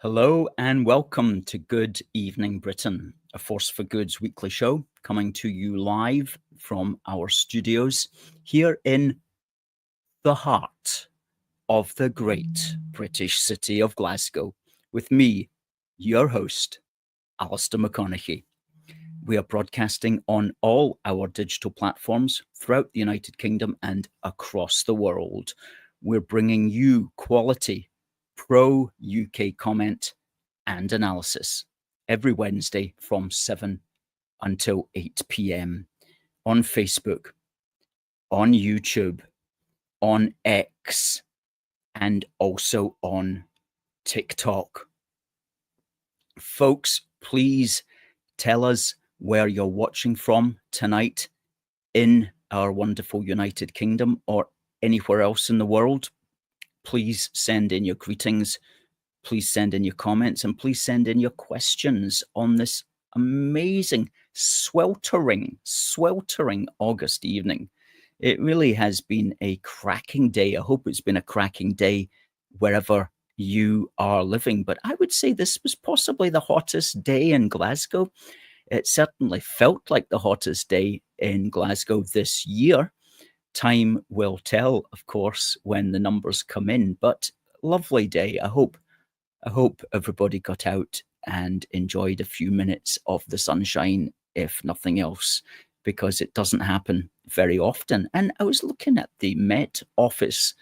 Hello and welcome to Good Evening Britain, a Force for Good's weekly show coming to you live from our studios here in the heart of the great British city of Glasgow with me, your host, Alistair McConnachie. We are broadcasting on all our digital platforms throughout the United Kingdom and across the world. We're bringing you quality pro-UK comment and analysis every Wednesday from 7 until 8 p.m. on Facebook, on YouTube, on X, and also on TikTok. Folks, please tell us where you're watching from tonight in our wonderful United Kingdom or anywhere else in the world. Please send in your greetings, please send in your comments, and please send in your questions on this amazing, sweltering August evening. It really has been a cracking day. I hope it's been a cracking day wherever you are living. But I would say this was possibly the hottest day in Glasgow. It certainly felt like the hottest day in Glasgow this year. Time will tell, of course, when the numbers come in, but lovely day. I hope everybody got out and enjoyed a few minutes of the sunshine, if nothing else, because it doesn't happen very often. And I was looking at the Met office,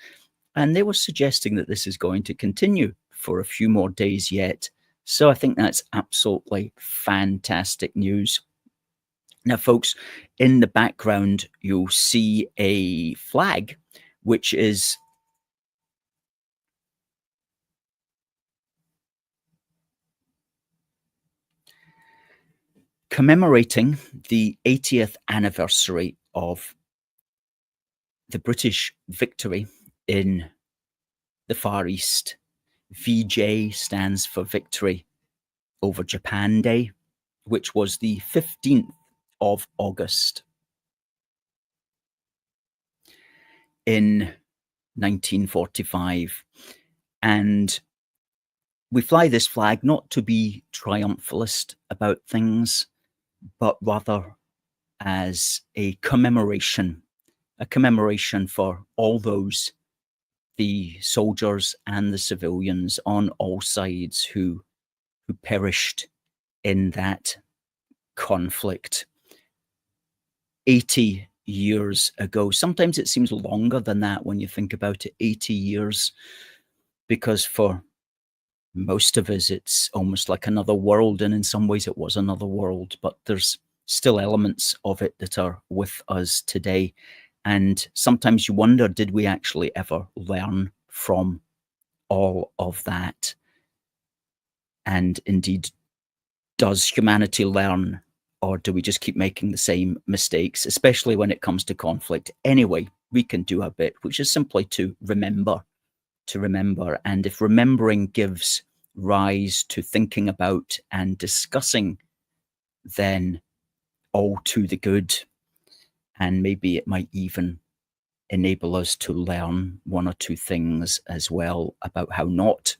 and they were suggesting that this is going to continue for a few more days yet. So I think that's absolutely fantastic news. Now, folks, in the background, you'll see a flag, which is commemorating the 80th anniversary of the British victory in the Far East. VJ stands for Victory over Japan Day, which was the 15th of August in 1945. And we fly this flag not to be triumphalist about things, but rather as a commemoration for all those, the soldiers and the civilians on all sides who perished in that conflict 80 years ago. Sometimes it seems longer than that when you think about it, 80 years, because for most of us, it's almost like another world. And in some ways it was another world, but there's still elements of it that are with us today. And sometimes you wonder, did we actually ever learn from all of that? And indeed, does humanity learn, or do we just keep making the same mistakes, especially when it comes to conflict? Anyway, we can do a bit, which is simply to remember. And if remembering gives rise to thinking about and discussing, then all to the good. And maybe it might even enable us to learn one or two things as well about how not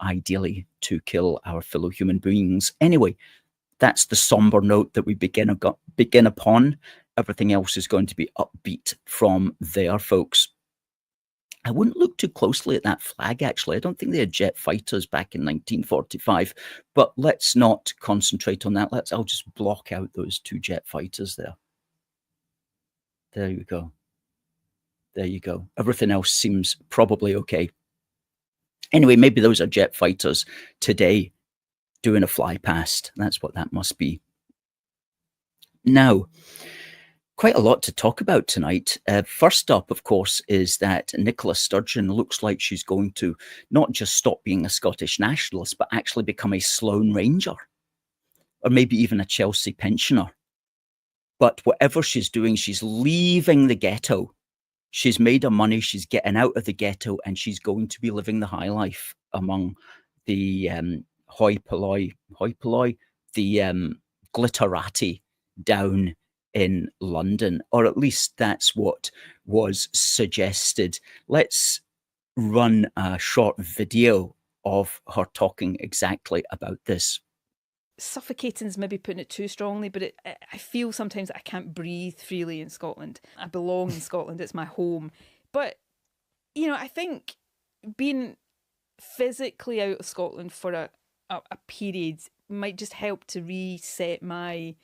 ideally to kill our fellow human beings. Anyway, that's the somber note that we begin upon. Everything else is going to be upbeat from there, folks. I wouldn't look too closely at that flag, actually. I don't think they had jet fighters back in 1945, but let's not concentrate on that. I'll just block out those two jet fighters there. There you go. There you go. Everything else seems probably okay. Anyway, maybe those are jet fighters today doing a fly past. That's what that must be. Now, quite a lot to talk about tonight. First up, of course, is that Nicola Sturgeon looks like she's going to not just stop being a Scottish nationalist, but actually become a Sloane Ranger, or maybe even a Chelsea pensioner. But whatever she's doing, she's leaving the ghetto. She's made her money, she's getting out of the ghetto, and she's going to be living the high life among the hoi polloi, the glitterati down in London, or at least that's what was suggested. Let's run a short video of her talking exactly about this. Suffocating is maybe putting it too strongly, but I feel sometimes I can't breathe freely in Scotland. I belong in Scotland, it's my home. But, I think being physically out of Scotland for a period might just help to reset my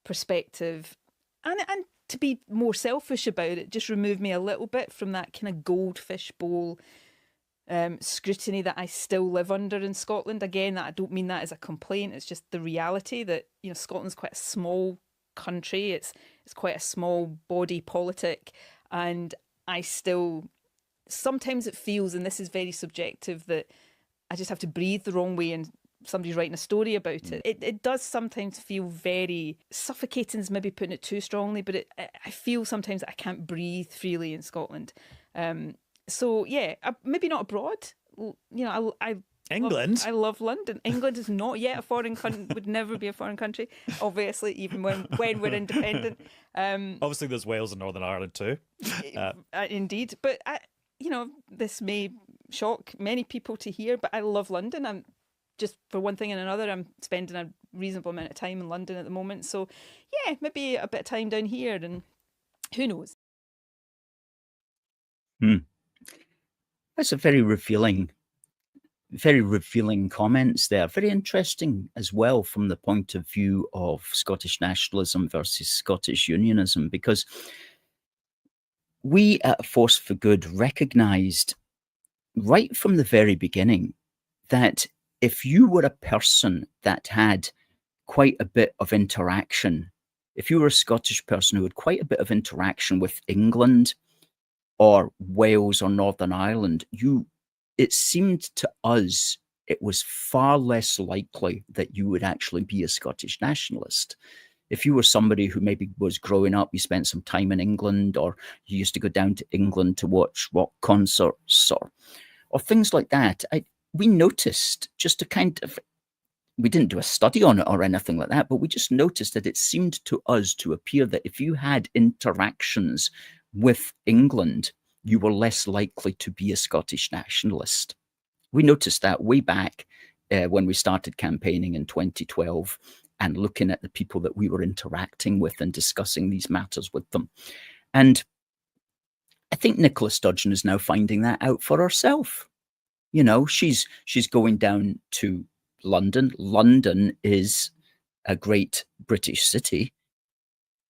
perspective and to be more selfish about it, just remove me a little bit from that kind of goldfish bowl scrutiny that I still live under in Scotland. Again, I don't mean that as a complaint. It's just the reality that Scotland's quite a small country. It's quite a small body politic, and I still sometimes it feels, and this is very subjective, that I just have to breathe the wrong way and somebody's writing a story about it. It does sometimes feel very suffocating, is maybe putting it too strongly, but I feel sometimes I can't breathe freely in Scotland. So yeah, maybe not abroad. England. I love London. England is not yet a foreign country. Would never be a foreign country. Obviously, even when we're independent. Obviously, there's Wales and Northern Ireland too. Indeed, but this may shock many people to hear, but I love London. I'm just, for one thing and another, I'm spending a reasonable amount of time in London at the moment. So yeah, maybe a bit of time down here, and who knows. That's a very revealing comments there. Very interesting as well from the point of view of Scottish nationalism versus Scottish unionism, because we at A Force for Good recognised right from the very beginning that if you were a person that had quite a bit of interaction, if you were a Scottish person who had quite a bit of interaction with England or Wales or Northern Ireland, it seemed to us it was far less likely that you would actually be a Scottish nationalist. If you were somebody who maybe was growing up, you spent some time in England, or you used to go down to England to watch rock concerts or things like that, we noticed just a kind of, we didn't do a study on it or anything like that, but we just noticed that it seemed to us to appear that if you had interactions with England, you were less likely to be a Scottish nationalist. We noticed that way back when we started campaigning in 2012 and looking at the people that we were interacting with and discussing these matters with them. And I think Nicola Sturgeon is now finding that out for herself. She's going down to London. London is a great British city.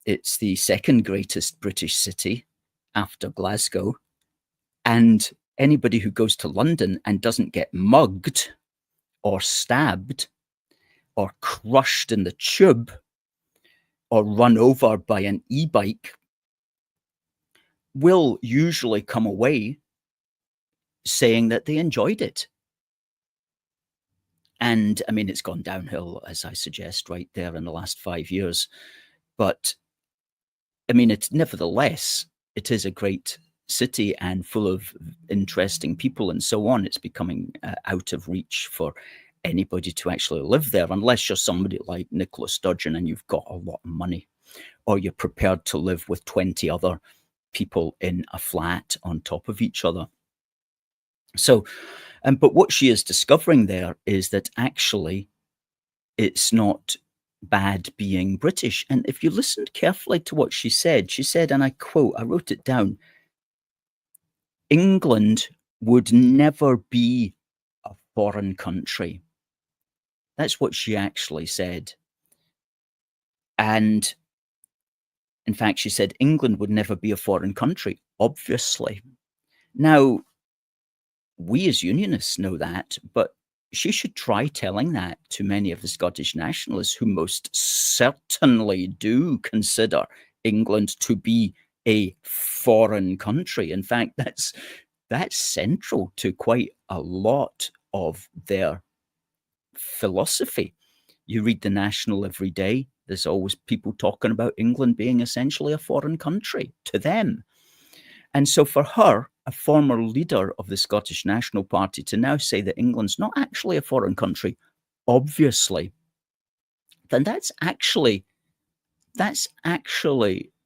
It's the second greatest British city after Glasgow. And anybody who goes to London and doesn't get mugged or stabbed or crushed in the tube or run over by an e-bike will usually come away saying that they enjoyed it. And I mean, it's gone downhill, as I suggest, right there in the last 5 years. But I mean, nevertheless, it is a great city and full of interesting people and so on. It's becoming out of reach for anybody to actually live there, unless you're somebody like Nicola Sturgeon and you've got a lot of money, or you're prepared to live with 20 other people in a flat on top of each other. So, but what she is discovering there is that actually it's not bad being British. And if you listened carefully to what she said, and I quote, I wrote it down, England would never be a foreign country. That's what she actually said. And in fact, she said England would never be a foreign country, obviously. Now, we as unionists know that, but she should try telling that to many of the Scottish nationalists who most certainly do consider England to be a foreign country. In fact, that's central to quite a lot of their philosophy. You read the National every day, there's always people talking about England being essentially a foreign country to them. And so for her, a former leader of the Scottish National Party, to now say that England's not actually a foreign country, obviously, then that's actually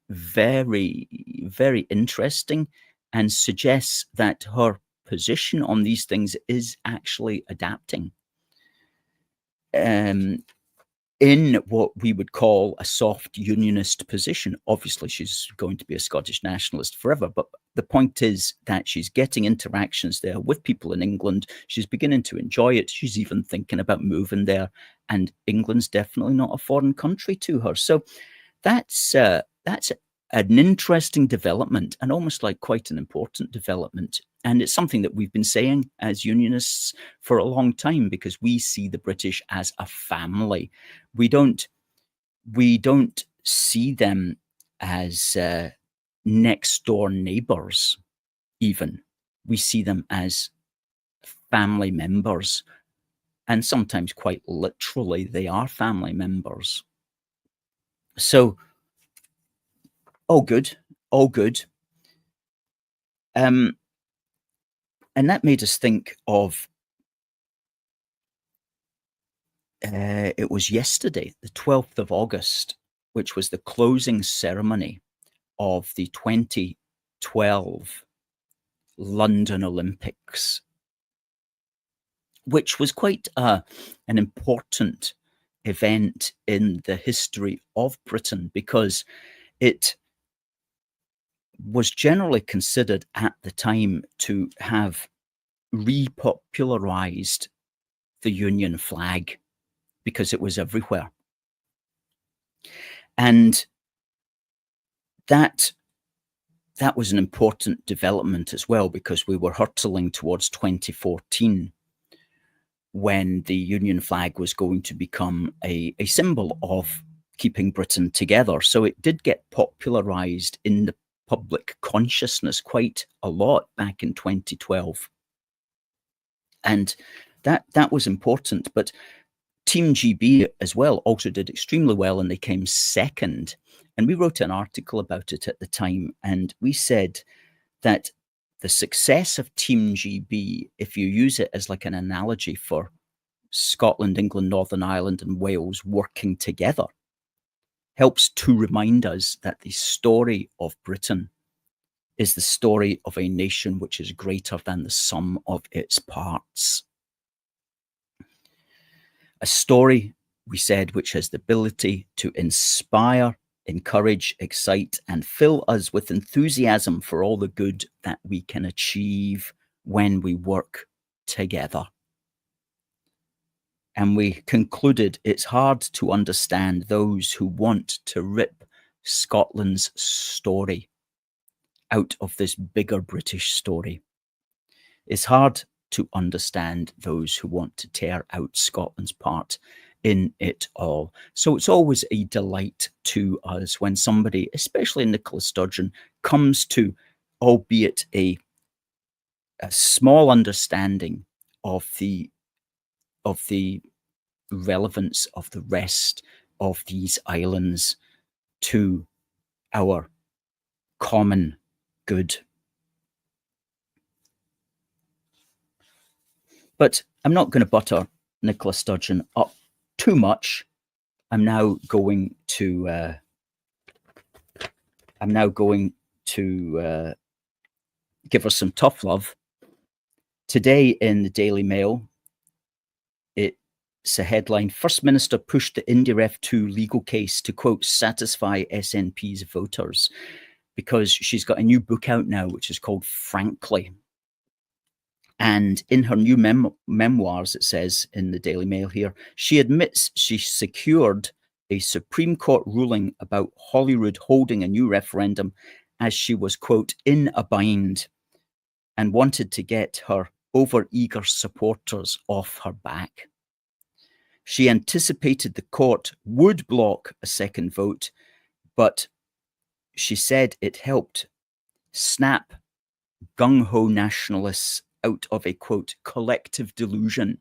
very, very interesting, and suggests that her position on these things is actually adapting. In what we would call a soft unionist position. Obviously, she's going to be a Scottish nationalist forever, but the point is that she's getting interactions there with people in England. She's beginning to enjoy it. She's even thinking about moving there, and England's definitely not a foreign country to her. So that's an interesting development, and almost like quite an important development. And it's something that we've been saying as unionists for a long time, because we see the British as a family. We don't see them as next door neighbours, even. We see them as family members. And sometimes quite literally, they are family members. So, all good, all good. And that made us think of, it was yesterday, the 12th of August, which was the closing ceremony of the 2012 London Olympics, which was quite an important event in the history of Britain, because it was generally considered at the time to have repopularized the Union flag, because it was everywhere. And that was an important development as well, because we were hurtling towards 2014, when the Union flag was going to become a symbol of keeping Britain together. So it did get popularized in the public consciousness quite a lot back in 2012. And that was important. But Team GB as well also did extremely well, and they came second. And we wrote an article about it at the time, and we said that the success of Team GB, if you use it as like an analogy for Scotland, England, Northern Ireland, and Wales working together, helps to remind us that the story of Britain is the story of a nation which is greater than the sum of its parts. A story, we said, which has the ability to inspire, encourage, excite, and fill us with enthusiasm for all the good that we can achieve when we work together. And we concluded it's hard to understand those who want to rip Scotland's story out of this bigger British story. It's hard to understand those who want to tear out Scotland's part in it all. So it's always a delight to us when somebody, especially Nicola Sturgeon, comes to, albeit a small understanding of the relevance of the rest of these islands to our common good. But I'm not going to butter Nicola Sturgeon up too much. I'm now going to give her some tough love. Today in the Daily Mail, it's a headline: First Minister pushed the IndyRef 2 legal case to, quote, satisfy SNP's voters, because she's got a new book out now, which is called Frankly. And in her new memoirs, it says in the Daily Mail here, she admits she secured a Supreme Court ruling about Holyrood holding a new referendum as she was, quote, in a bind, and wanted to get her overeager supporters off her back. She anticipated the court would block a second vote, but she said it helped snap gung-ho nationalists out of a, quote, collective delusion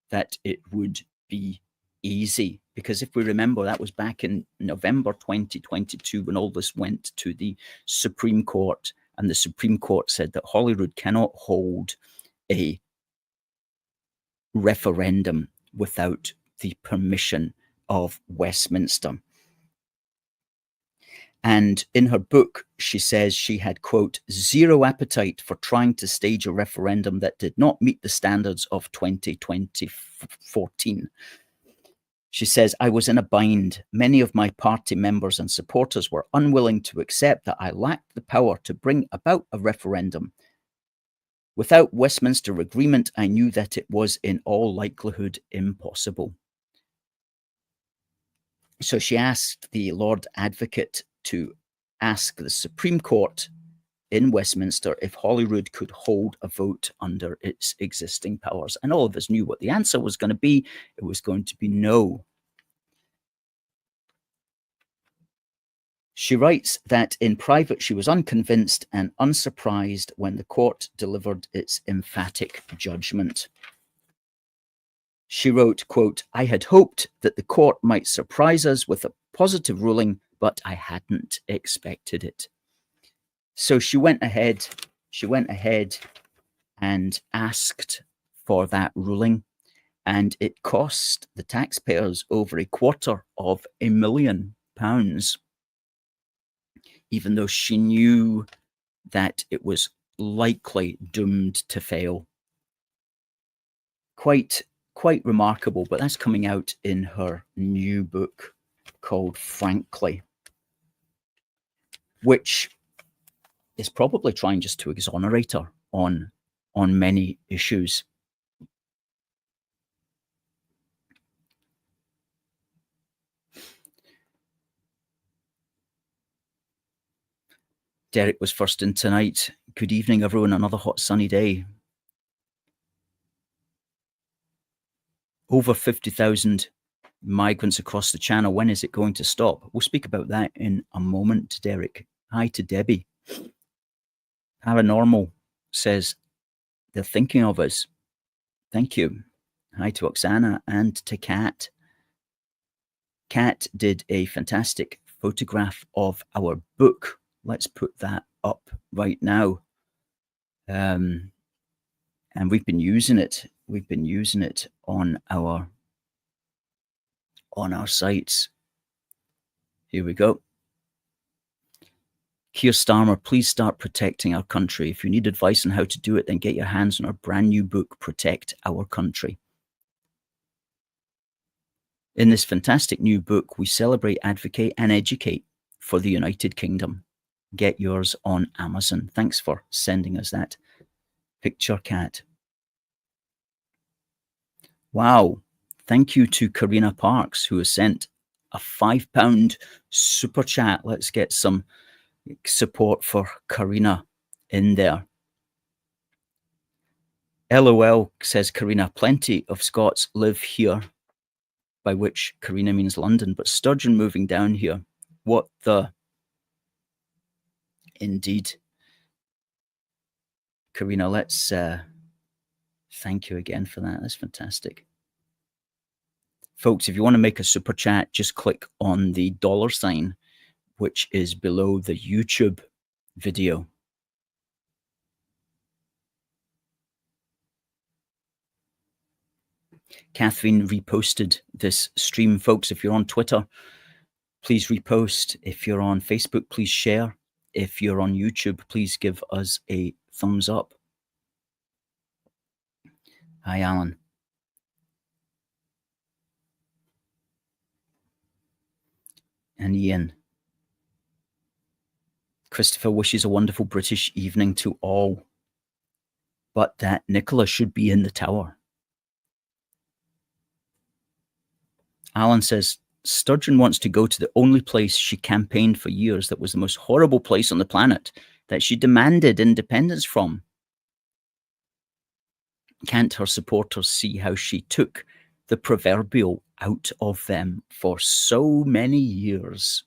that it would be easy. Because if we remember, that was back in November 2022 when all this went to the Supreme Court, and the Supreme Court said that Holyrood cannot hold a referendum without the permission of Westminster. And in her book, she says she had, quote, zero appetite for trying to stage a referendum that did not meet the standards of 2014. She says, I was in a bind. Many of my party members and supporters were unwilling to accept that I lacked the power to bring about a referendum. Without Westminster agreement, I knew that it was in all likelihood impossible. So she asked the Lord Advocate to ask the Supreme Court in Westminster if Holyrood could hold a vote under its existing powers. And all of us knew what the answer was going to be. It was going to be no. She writes that in private she was unconvinced and unsurprised when the court delivered its emphatic judgment. She wrote, quote, I had hoped that the court might surprise us with a positive ruling, but I hadn't expected it. So she went ahead and asked for that ruling, and it cost the taxpayers over £250,000, even though she knew that it was likely doomed to fail. Quite remarkable, but that's coming out in her new book called Frankly, which is probably trying just to exonerate her on many issues. Derek was first in tonight. Good evening, everyone. Another hot sunny day. Over 50,000 migrants across the channel. When is it going to stop? We'll speak about that in a moment, Derek. Hi to Debbie. Paranormal says they're thinking of us. Thank you. Hi to Oksana and to Kat. Kat did a fantastic photograph of our book. Let's put that up right now. And we've been using it. We've been using it on our sites. Here we go. Keir Starmer, please start protecting our country. If you need advice on how to do it, then get your hands on our brand new book, Protect Our Country. In this fantastic new book, we celebrate, advocate, and educate for the United Kingdom. Get yours on Amazon. Thanks for sending us that picture, Kat. Wow. Thank you to Karina Parks, who has sent a £5 super chat. Let's get some support for Karina in there. LOL, says Karina. Plenty of Scots live here, by which Karina means London, but Sturgeon moving down here. What the... Indeed. Karina, let's thank you again for that. That's fantastic. Folks, if you want to make a super chat, just click on the $sign, which is below the YouTube video. Catherine reposted this stream. Folks, if you're on Twitter, please repost. If you're on Facebook, please share. If you're on YouTube, please give us a thumbs up. Hi, Alan. And Ian. Christopher wishes a wonderful British evening to all, but that Nicola should be in the tower. Alan says, Sturgeon wants to go to the only place she campaigned for years that was the most horrible place on the planet, that she demanded independence from. Can't her supporters see how she took the proverbial out of them for so many years?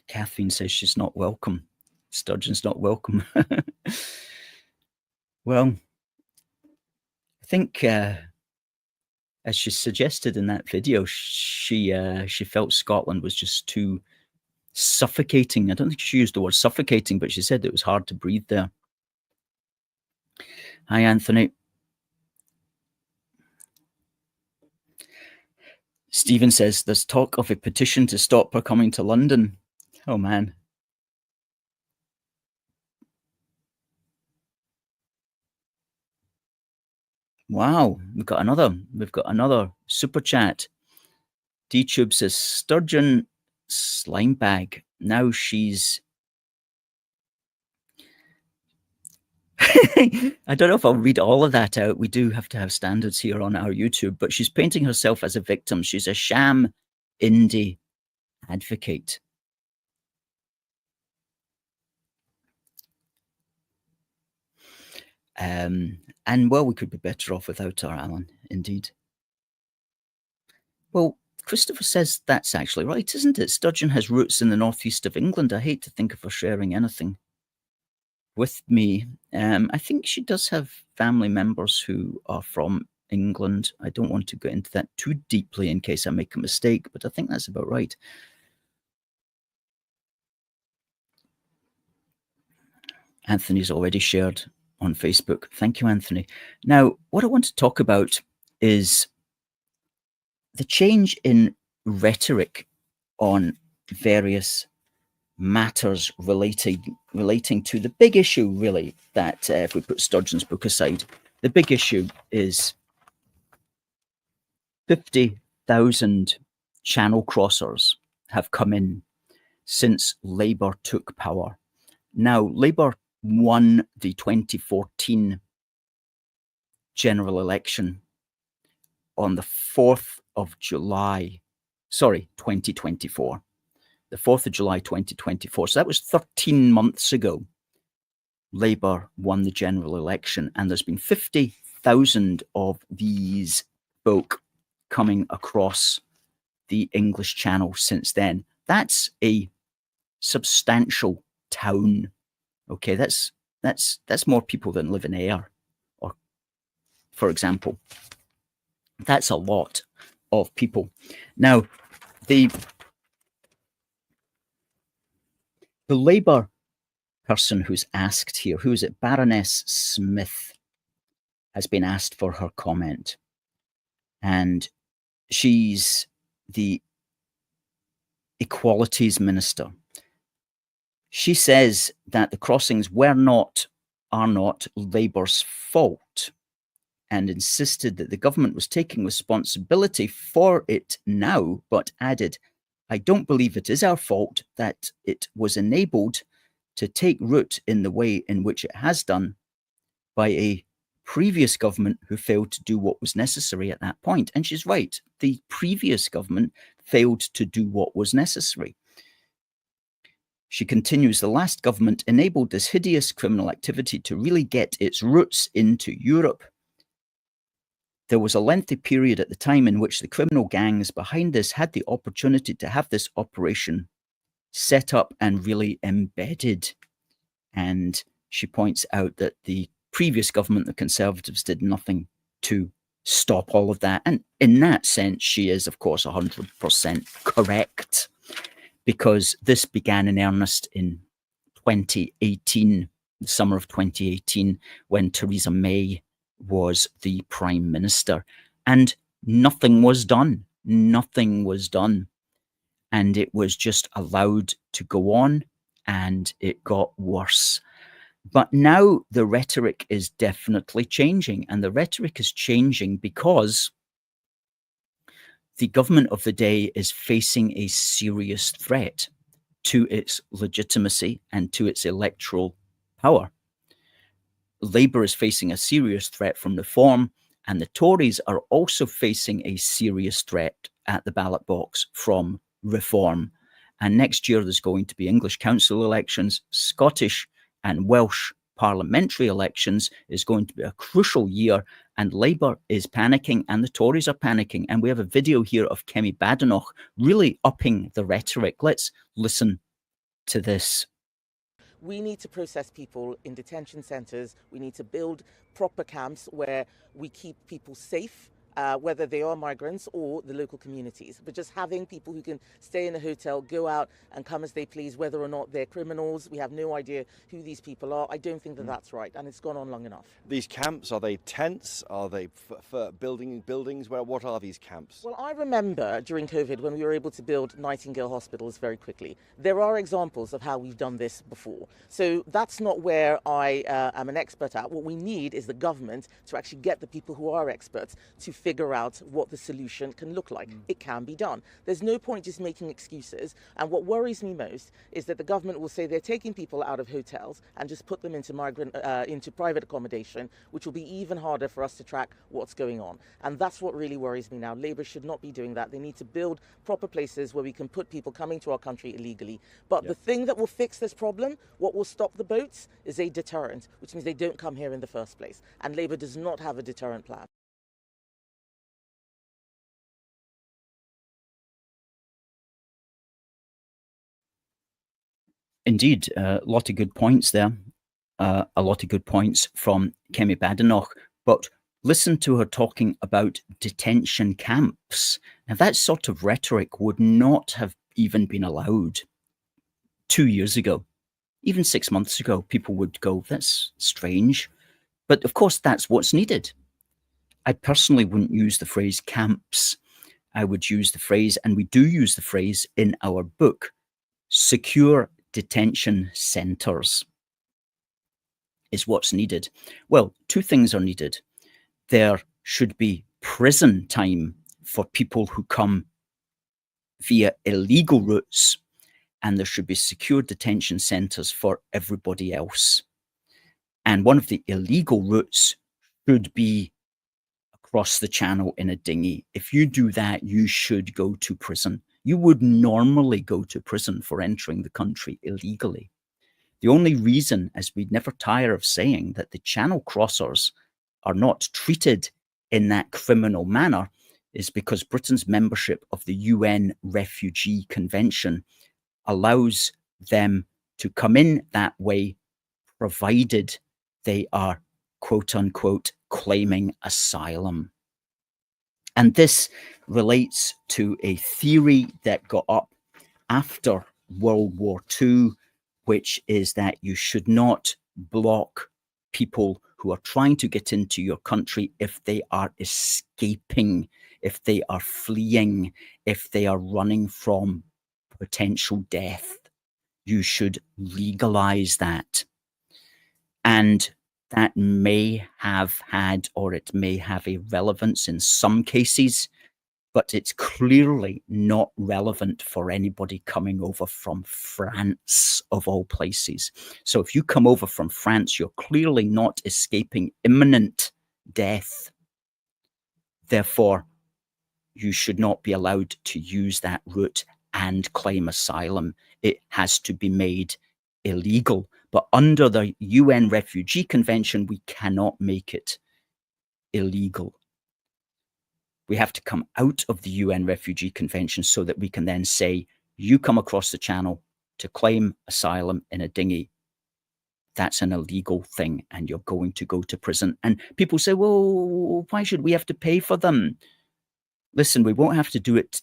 Catherine says she's not welcome. Sturgeon's not welcome. Well, I think, as she suggested in that video, she felt Scotland was just too suffocating. I don't think she used the word suffocating, but she said it was hard to breathe there. Hi, Anthony. Stephen says there's talk of a petition to stop her coming to London. Oh man. Wow, we've got another super chat. D-Tube says Sturgeon slime bag. Now she's I don't know if I'll read all of that out. We do have to have standards here on our YouTube, but she's painting herself as a victim. She's a sham indie advocate. And well, we could be better off without her, Alan, indeed. Well, Christopher says that's actually right, isn't it? Sturgeon has roots in the northeast of England. I hate to think of her sharing anything with me. I think she does have family members who are from England. I don't want to go into that too deeply in case I make a mistake, but I think that's about right. Anthony's already shared on Facebook. Thank you, Anthony. Now, what I want to talk about is the change in rhetoric on various matters relating to the big issue, really, that if we put Sturgeon's book aside, the big issue is 50,000 channel crossers have come in since Labour took power. Now, Labour won the 2014 general election on the 4th of July, 2024. The 4th of July 2024. So that was 13 months ago. Labour won the general election, and there's been 50,000 of these folk coming across the English Channel since then. That's a substantial town. Okay, that's more people than live in Ayr, or for example. That's a lot of people. Now, the Labour person who's asked here, who is it? Baroness Smith has been asked for her comment. And she's the Equalities Minister. She says that the crossings are not Labour's fault, and insisted that the government was taking responsibility for it now, but added, I don't believe it is our fault that it was enabled to take root in the way in which it has done by a previous government who failed to do what was necessary at that point. And she's right. The previous government failed to do what was necessary. She continues, the last government enabled this hideous criminal activity to really get its roots into Europe. There was a lengthy period at the time in which the criminal gangs behind this had the opportunity to have this operation set up and really embedded. And she points out that the previous government, the Conservatives, did nothing to stop all of that. And in that sense, she is, of course, 100% correct, because this began in earnest in 2018, the summer of 2018, when Theresa May was the Prime Minister, and nothing was done. Nothing was done. And it was just allowed to go on, and it got worse. But now the rhetoric is definitely changing, and the rhetoric is changing because the government of the day is facing a serious threat to its legitimacy and to its electoral power. Labour is facing a serious threat from reform, and the Tories are also facing a serious threat at the ballot box from reform. And next year there's going to be English council elections, Scottish and Welsh parliamentary elections. Is going to be a crucial year, and Labour is panicking and the Tories are panicking. And we have a video here of Kemi Badenoch really upping the rhetoric. Let's listen to this. We need to process people in detention centres. We need to build proper camps where we keep people safe whether they are migrants or the local communities. But just having people who can stay in a hotel, go out and come as they please, whether or not they're criminals, we have no idea who these people are. I don't think that that's right, and it's gone on long enough. These camps, are they tents? Are they for buildings? What are these camps? Well, I remember during COVID when we were able to build Nightingale hospitals very quickly. There are examples of how we've done this before. So that's not where I am an expert at. What we need is the government to actually get the people who are experts to figure out what the solution can look like. It can be done. There's no point just making excuses. And what worries me most is that the government will say they're taking people out of hotels and just put them into into private accommodation, which will be even harder for us to track what's going on. And that's what really worries me now. Labour should not be doing that. They need to build proper places where we can put people coming to our country illegally. But the thing that will fix this problem, what will stop the boats, is a deterrent, which means they don't come here in the first place. And Labour does not have a deterrent plan. Indeed, a lot of good points there. A lot of good points from Kemi Badenoch. But listen to her talking about detention camps. Now, that sort of rhetoric would not have even been allowed 2 years ago. Even 6 months ago, people would go, that's strange. But of course, that's what's needed. I personally wouldn't use the phrase camps. I would use the phrase, and we do use the phrase in our book, secure detention centres is what's needed. Well, two things are needed. There should be prison time for people who come via illegal routes, and there should be secure detention centres for everybody else. And one of the illegal routes should be across the channel in a dinghy. If you do that, you should go to prison. You would normally go to prison for entering the country illegally. The only reason, as we never tire of saying, that the channel crossers are not treated in that criminal manner is because Britain's membership of the UN Refugee Convention allows them to come in that way, provided they are, quote unquote, claiming asylum. And this relates to a theory that got up after World War II, which is that you should not block people who are trying to get into your country if they are escaping, if they are fleeing, if they are running from potential death. You should legalize that. And that may have had, or it may have a relevance in some cases, but it's clearly not relevant for anybody coming over from France, of all places. So if you come over from France, you're clearly not escaping imminent death. Therefore, you should not be allowed to use that route and claim asylum. It has to be made illegal. But under the UN Refugee Convention, we cannot make it illegal. We have to come out of the UN Refugee Convention so that we can then say, you come across the channel to claim asylum in a dinghy. That's an illegal thing and you're going to go to prison. And people say, well, why should we have to pay for them? Listen, we won't have to do it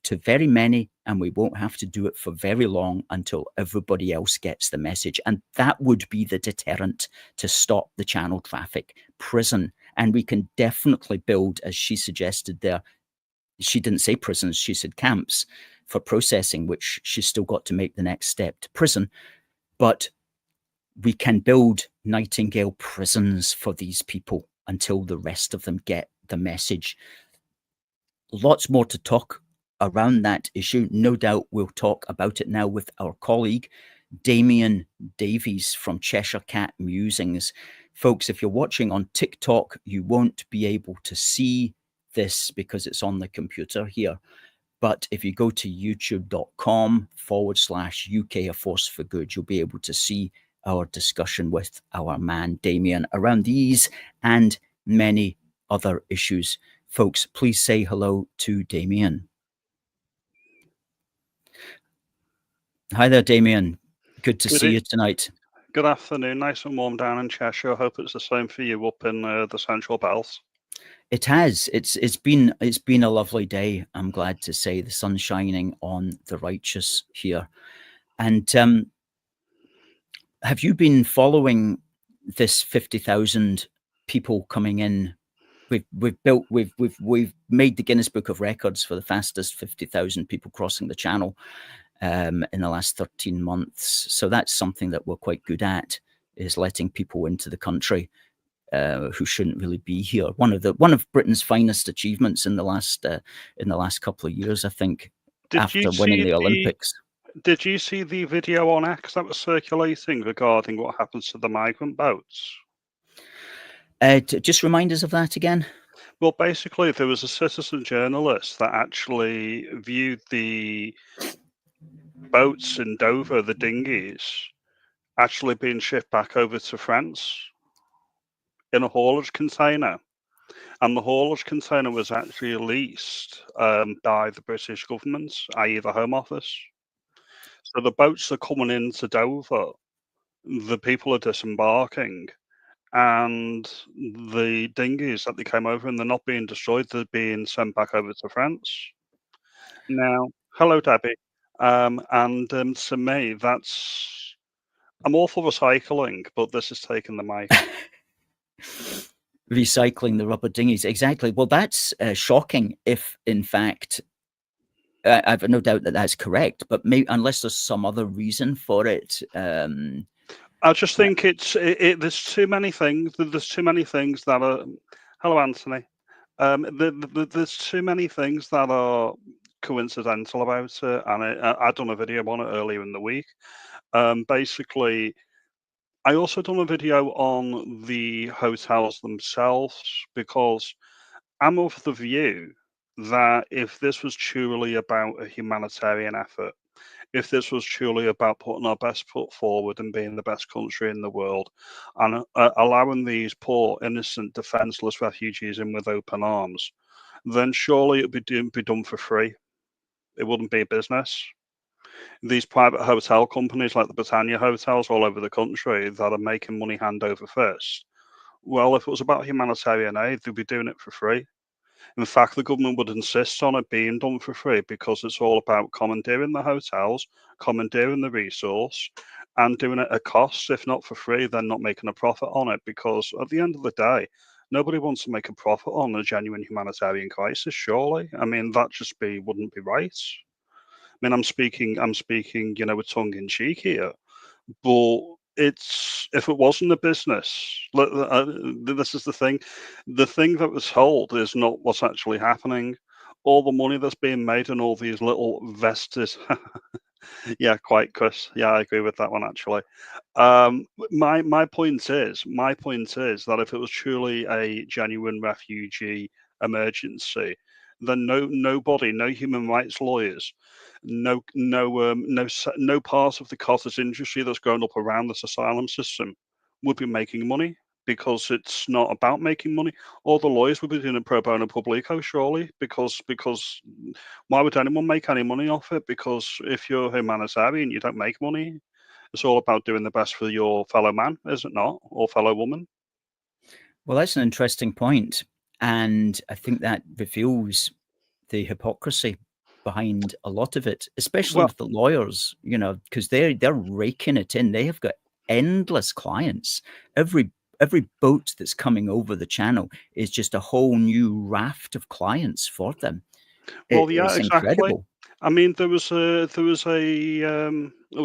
to very many, and we won't have to do it for very long until everybody else gets the message. And that would be the deterrent to stop the channel traffic, prison. And we can definitely build, as she suggested there, she didn't say prisons, she said camps for processing, which she's still got to make the next step to prison. But we can build Nightingale prisons for these people until the rest of them get the message. Lots more to talk around that issue. No doubt we'll talk about it now with our colleague, Damien Davies from Cheshire Cat Musings. Folks, if you're watching on TikTok, you won't be able to see this because it's on the computer here. But if you go to youtube.com/UK A Force for Good, you'll be able to see our discussion with our man Damien around these and many other issues. Folks, please say hello to Damien. Hi there, Damien. Good to see you tonight. Good afternoon. Nice and warm down in Cheshire. I hope it's the same for you up in the Central Belt. It has. It's been a lovely day. I'm glad to say the sun's shining on the righteous here. And have you been following this 50,000 people coming in? We've made the Guinness Book of Records for the fastest 50,000 people crossing the Channel in the last 13 months. So that's something that we're quite good at, is letting people into the country who shouldn't really be here. One of Britain's finest achievements in the last couple of years, I think, after winning the Olympics. Did you see the video on X that was circulating regarding what happens to the migrant boats? Just remind us of that again. Well, basically, there was a citizen journalist that actually viewed the boats in Dover, the dinghies, actually being shipped back over to France in a haulage container. And the haulage container was actually leased by the British government, i.e. the Home Office. So the boats are coming into Dover, the people are disembarking, and the dinghies that they came over and they're not being destroyed, they're being sent back over to France. Now, hello, Debbie. And to me, I'm all for recycling, but this is taking the mic. Recycling the rubber dinghies, exactly. Well, that's shocking if, in fact, I've no doubt that that's correct, but maybe unless there's some other reason for it. I just think there's too many things. There's too many things that are. Hello, Anthony. There's too many things that are coincidental about it, and I done a video on it earlier in the week. Basically, I also done a video on the hotels themselves because I'm of the view that if this was truly about a humanitarian effort, if this was truly about putting our best foot forward and being the best country in the world and allowing these poor, innocent, defenseless refugees in with open arms, then surely it would be done for free. It wouldn't be a business. These private hotel companies like the Britannia hotels all over the country that are making money hand over fist, well, if it was about humanitarian aid, they'd be doing it for free. In fact, the government would insist on it being done for free because it's all about commandeering the hotels, commandeering the resource, and doing it at cost. If not for free, then not making a profit on it. Because at the end of the day, nobody wants to make a profit on a genuine humanitarian crisis. Surely, I mean that wouldn't be right. I mean, I'm speaking, with tongue in cheek here, but if it wasn't a business, this is the thing. The thing that was told is not what's actually happening. All the money that's being made and all these little vested, yeah, quite, Chris. Yeah, I agree with that one actually. My point is that if it was truly a genuine refugee emergency, then no human rights lawyers, no part of the cottage industry that's grown up around this asylum system would be making money because it's not about making money. All the lawyers would be doing it pro bono publico, surely, because why would anyone make any money off it? Because if you're humanitarian, you don't make money. It's all about doing the best for your fellow man, is it not, or fellow woman? Well, that's an interesting point, and I think that reveals the hypocrisy behind a lot of it, especially with the lawyers, because they're raking it in. They have got endless clients. Every boat that's coming over the channel is just a whole new raft of clients for them. Well, yeah, It's exactly. incredible. I mean, it was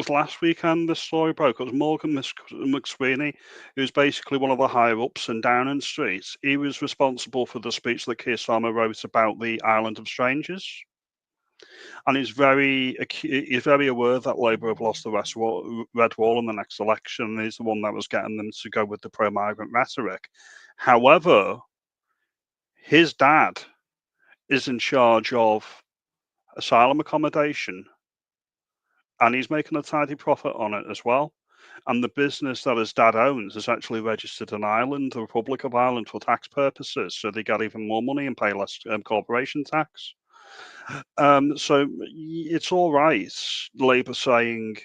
last weekend this story broke. It was Morgan McSweeney, who's basically one of the higher ups in Downing Street. He was responsible for the speech that Keir Starmer wrote about the island of strangers. And he's very aware that Labour have lost the red wall in the next election. He's the one that was getting them to go with the pro-migrant rhetoric. However, his dad is in charge of asylum accommodation, and he's making a tidy profit on it as well. And the business that his dad owns is actually registered in Ireland, the Republic of Ireland, for tax purposes, so they get even more money and pay less corporation tax. So it's all right, Labour saying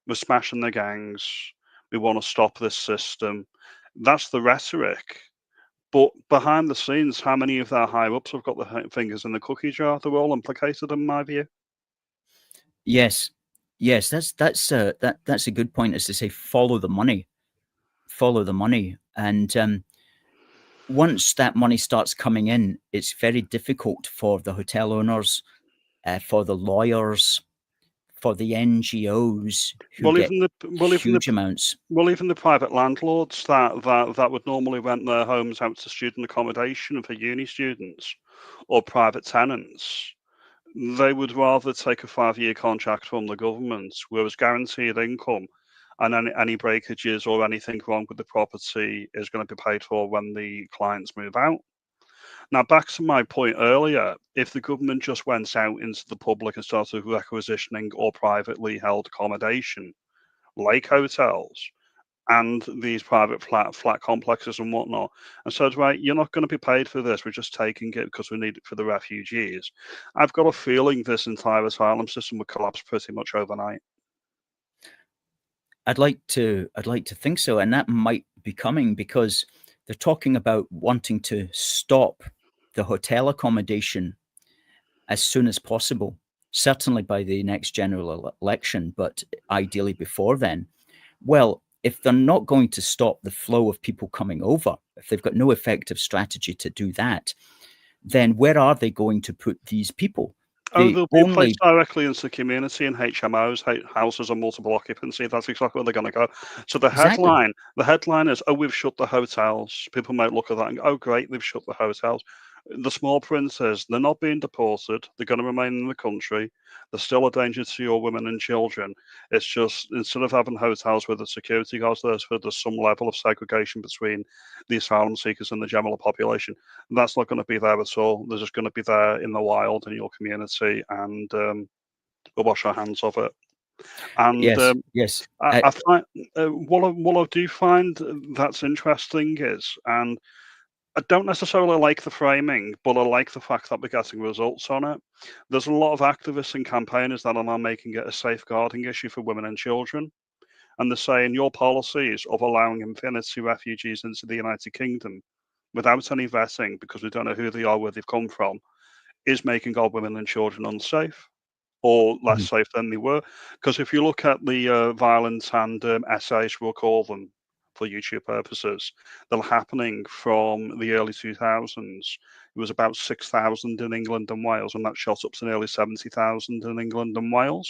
we're smashing the gangs, we want to stop this system. That's the rhetoric. But behind the scenes, how many of their higher ups have got their fingers in the cookie jar? They're all implicated, in my view. Yes, yes, that's a good point. Is to say, follow the money, and once that money starts coming in, it's very difficult for the hotel owners, for the lawyers, for the NGOs who Well, get even the huge amounts. well, even the private landlords that would normally rent their homes out to student accommodation for uni students or private tenants, they would rather take a 5-year contract from the government, whereas guaranteed income and any breakages or anything wrong with the property is going to be paid for when the clients move out. Now, back to my point earlier, if the government just went out into the public and started requisitioning or privately held accommodation, like hotels and these private flat complexes and whatnot, and said, right, you're not going to be paid for this, we're just taking it because we need it for the refugees, I've got a feeling this entire asylum system would collapse pretty much overnight. I'd like to think so, and that might be coming because they're talking about wanting to stop the hotel accommodation as soon as possible, certainly by the next general election, but ideally before then. Well, if they're not going to stop the flow of people coming over, if they've got no effective strategy to do that, then where are they going to put these people? They'll be placed directly into the community in HMOs, houses of multiple occupancy. That's exactly where they're going to go. So the headline is, oh, we've shut the hotels. People might look at that and go, oh, great, they've shut the hotels. The small print is they're not being deported. They're going to remain in the country. They're still a danger to your women and children. It's just, instead of having hotels where the security guards there's some level of segregation between the asylum seekers and the general population. And that's not going to be there at all. They're just going to be there in the wild in your community, and we'll wash our hands of it. And yes. I find what I do find that's interesting is, and I don't necessarily like the framing, but I like the fact that we're getting results on it. There's a lot of activists and campaigners that are now making it a safeguarding issue for women and children. And they're saying your policies of allowing infinity refugees into the United Kingdom without any vetting, because we don't know who they are, where they've come from, is making our women and children unsafe or less safe than they were. Because if you look at the violence and essays, we'll call them for YouTube purposes, that are happening from the early 2000s. It was about 6,000 in England and Wales, and that shot up to nearly 70,000 in England and Wales.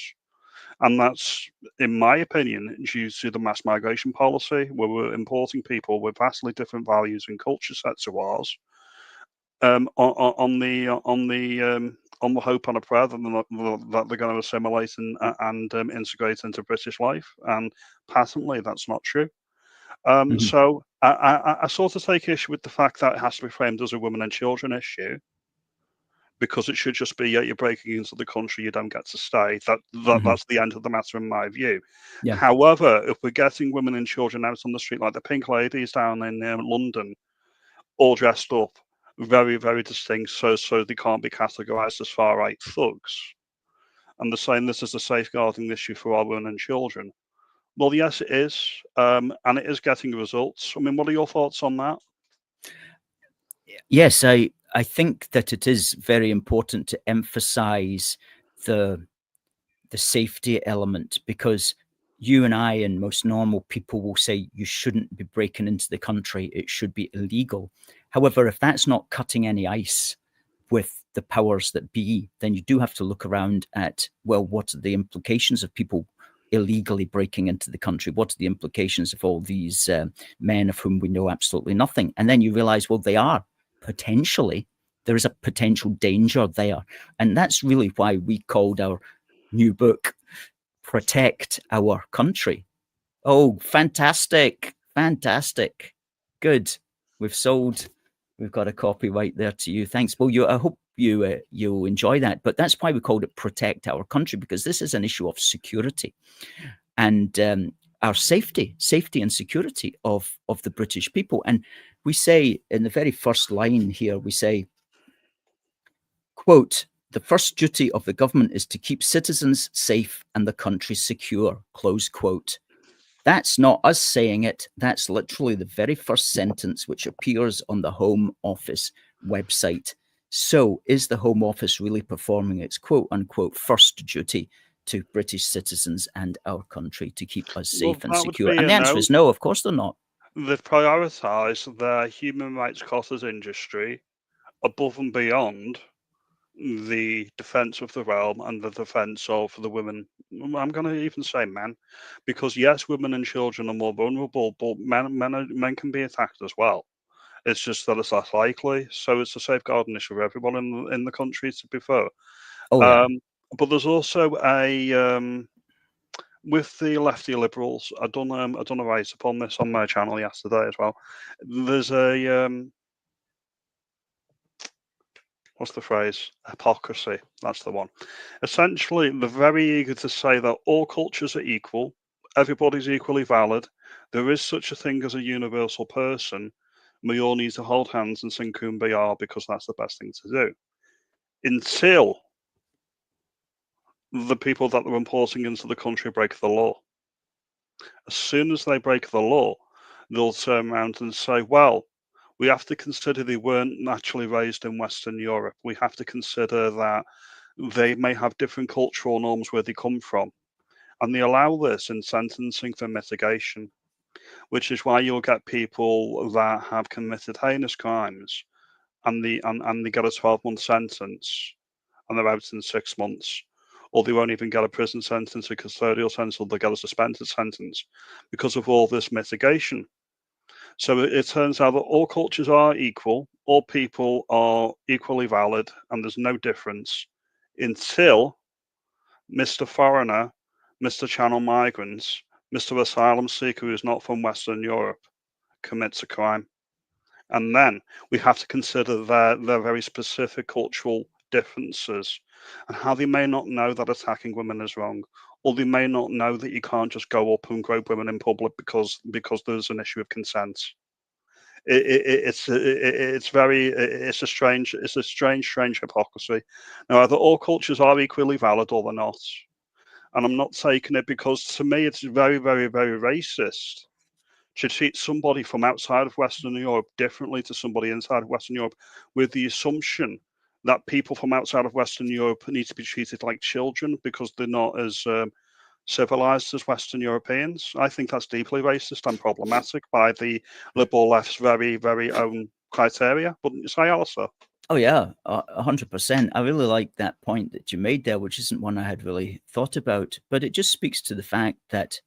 And that's, in my opinion, due to the mass migration policy, where we're importing people with vastly different values and culture sets to ours, on the hope and a prayer that they're going to assimilate and integrate into British life. And patently, that's not true. So I sort of take issue with the fact that it has to be framed as a women and children issue, because it should just be, you're breaking into the country, you don't get to stay. That's the end of the matter, in my view. Yeah. However, if we're getting women and children out on the street, like the Pink Ladies down in London, all dressed up, very, very distinct, so they can't be categorised as far-right thugs, and they're saying this is a safeguarding issue for our women and children. Well, yes, it is, and it is getting results. I mean, what are your thoughts on that? Yes, I think that it is very important to emphasize the safety element, because you and I and most normal people will say you shouldn't be breaking into the country, it should be illegal. However, if that's not cutting any ice with the powers that be, then you do have to look around at, well, what are the implications of people illegally breaking into the country? What are the implications of all these men of whom we know absolutely nothing? And then you realize, well, they are potentially, there is a potential danger there. And that's really why we called our new book Protect Our Country. Oh, fantastic. Good. We've got a copy right there to you. Thanks. Well, I hope you'll enjoy that. But that's why we called it Protect Our Country, because this is an issue of security and our safety and security of the British people. And we say in the very first line here, we say, quote, "The first duty of the government is to keep citizens safe and the country secure," close quote. That's not us saying it. That's literally the very first sentence which appears on the Home Office website. So is the Home Office really performing its quote unquote first duty to British citizens and our country to keep us safe and that would secure? be And a the answer no. is no, of course they're not. They've prioritised their human rights cottage industry above and beyond the defence of the realm and the defence of the women. I'm going to even say men, because yes, women and children are more vulnerable, but men can be attacked as well. It's just that it's less likely. So it's a safeguarding issue for everyone in the country, to be fair. Oh, yeah. But there's also a with the lefty liberals. I done a write up on this on my channel yesterday as well. There's a what's the phrase? Hypocrisy. That's the one. Essentially, they're very eager to say that all cultures are equal, everybody's equally valid. There is such a thing as a universal person. We all need to hold hands and sing Kumbaya because that's the best thing to do. Until the people that they're importing into the country break the law. As soon as they break the law, they'll turn around and say, well, we have to consider they weren't naturally raised in Western Europe. We have to consider that they may have different cultural norms where they come from. And they allow this in sentencing for mitigation, which is why you'll get people that have committed heinous crimes and they get a 12-month sentence and they're out in 6 months. Or they won't even get a prison sentence, a custodial sentence, or they'll get a suspended sentence because of all this mitigation. So it turns out that all cultures are equal, all people are equally valid, and there's no difference until Mr. Foreigner, Mr. Channel Migrants, Mr. Asylum Seeker who's not from Western Europe commits a crime. And then we have to consider their very specific cultural differences and how they may not know that attacking women is wrong, or they may not know that you can't just go up and grope women in public because there's an issue of consent. It's a strange hypocrisy. Now, either all cultures are equally valid or they're not, and I'm not taking it because to me it's very, very, very racist to treat somebody from outside of Western Europe differently to somebody inside of Western Europe, with the assumption that people from outside of Western Europe need to be treated like children because they're not as civilized as Western Europeans. I think that's deeply racist and problematic by the liberal left's very, very own criteria. Wouldn't you say, Alistair? Oh, yeah, 100%. I really like that point that you made there, which isn't one I had really thought about, but it just speaks to the fact that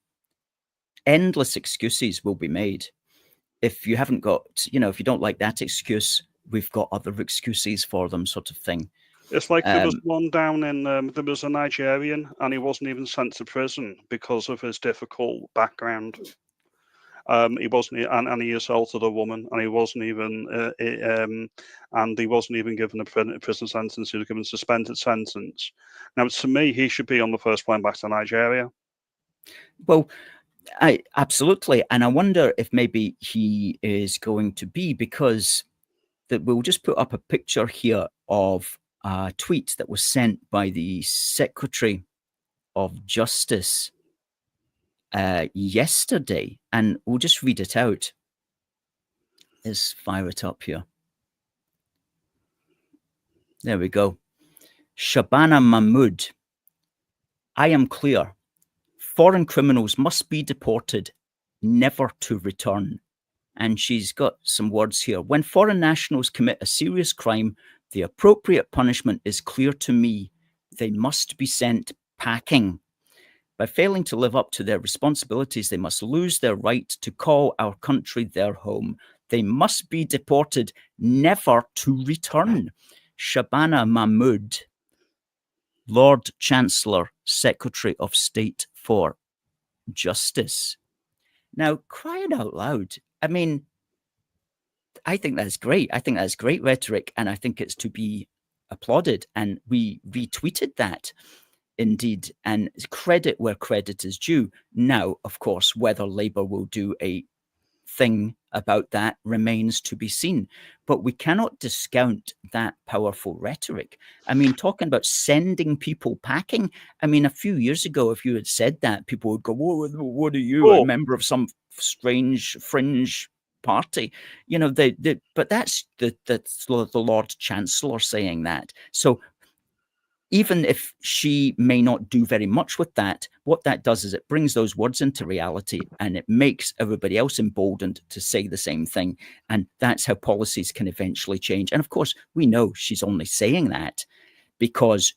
endless excuses will be made. If you haven't got, if you don't like that excuse, we've got other excuses for them, sort of thing. It's like there was one down in, there was a Nigerian and he wasn't even sent to prison because of his difficult background. He wasn't, and he assaulted a woman, and he wasn't even given a prison sentence. He was given a suspended sentence. Now, to me, he should be on the first plane back to Nigeria. Well, absolutely, and I wonder if maybe he is going to be, because we'll just put up a picture here of a tweet that was sent by the Secretary of Justice yesterday, and we'll just read it out. Let's fire it up here. There we go. Shabana Mahmood. I am clear. Foreign criminals must be deported, never to return. And she's got some words here. When foreign nationals commit a serious crime, the appropriate punishment is clear to me. They must be sent packing. By failing to live up to their responsibilities, they must lose their right to call our country their home. They must be deported, never to return. Shabana Mahmood, Lord Chancellor, Secretary of State for Justice. Now, crying out loud, I mean, I think that's great. I think that's great rhetoric, and I think it's to be applauded. And we retweeted that. Indeed, and credit where credit is due. Now, of course, whether Labour will do a thing about that remains to be seen. But we cannot discount that powerful rhetoric. I mean, talking about sending people packing. I mean, a few years ago, if you had said that, people would go, "Whoa, what are you, a member of some strange fringe party?" You know, but that's the Lord Chancellor saying that. So even if she may not do very much with that, what that does is it brings those words into reality, and it makes everybody else emboldened to say the same thing. And that's how policies can eventually change. And of course, we know she's only saying that because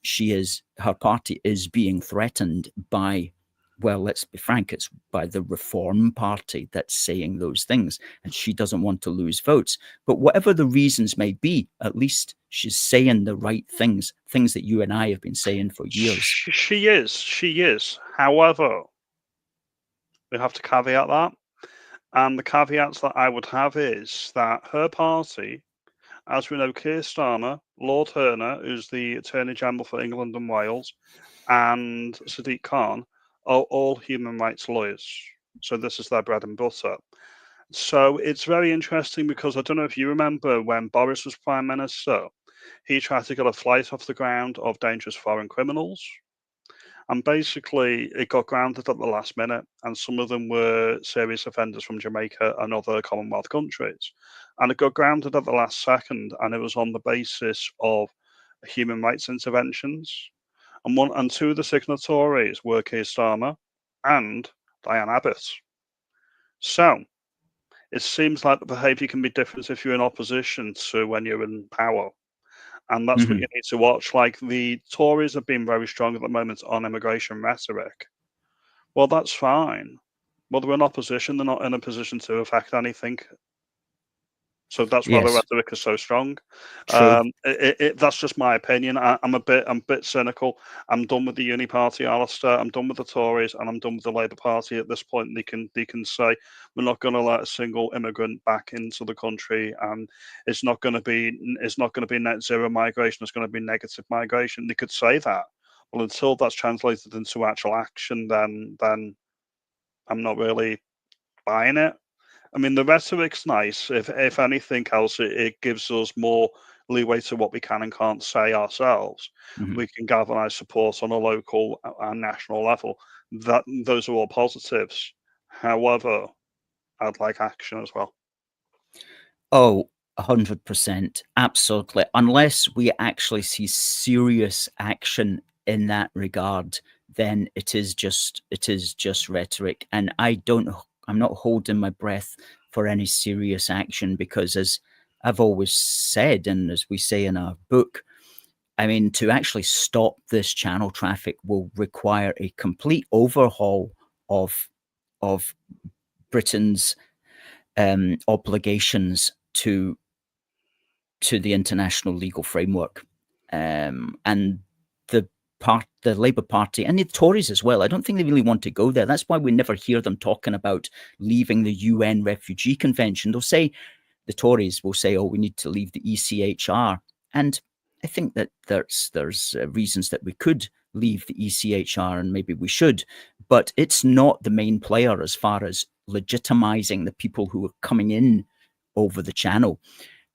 her party is being threatened by, well, let's be frank, it's by the Reform Party that's saying those things, and she doesn't want to lose votes. But whatever the reasons may be, at least she's saying the right things that you and I have been saying for years. She is. However, we have to caveat that. And the caveats that I would have is that her party, as we know, Keir Starmer, Lord Turner, who's the Attorney General for England and Wales, and Sadiq Khan, are all human rights lawyers. So this is their bread and butter. So it's very interesting because I don't know if you remember when Boris was Prime Minister, he tried to get a flight off the ground of dangerous foreign criminals. And basically, it got grounded at the last minute, and some of them were serious offenders from Jamaica and other Commonwealth countries. And it got grounded at the last second, and it was on the basis of human rights interventions. And two of the signatories were Keir Starmer and Diane Abbott. So it seems like the behaviour can be different if you're in opposition to when you're in power. And that's what you need to watch. Like, the Tories have been very strong at the moment on immigration rhetoric. Well, that's fine. Well, they're in opposition. They're not in a position to affect anything. So that's why the rhetoric is so strong. That's just my opinion. I'm a bit cynical. I'm done with the Uni Party, Alistair. I'm done with the Tories, and I'm done with the Labour Party at this point. They can say we're not going to let a single immigrant back into the country, and it's not going to be net zero migration. It's going to be negative migration. They could say that. Well, until that's translated into actual action, then I'm not really buying it. I mean, the rhetoric's nice. If anything else, it gives us more leeway to what we can and can't say ourselves. We can galvanise support on a local and national level. Those are all positives. However, I'd like action as well. Oh, 100%. Absolutely. Unless we actually see serious action in that regard, then it is just rhetoric. And I'm not holding my breath for any serious action, because, as I've always said, and as we say in our book, I mean, to actually stop this channel traffic will require a complete overhaul of Britain's obligations to the international legal framework, and the Labour Party and the Tories as well. I don't think they really want to go there. That's why we never hear them talking about leaving the UN Refugee Convention. The Tories will say, "Oh, we need to leave the ECHR," and I think that there's reasons that we could leave the ECHR, and maybe we should, but it's not the main player as far as legitimizing the people who are coming in over the channel.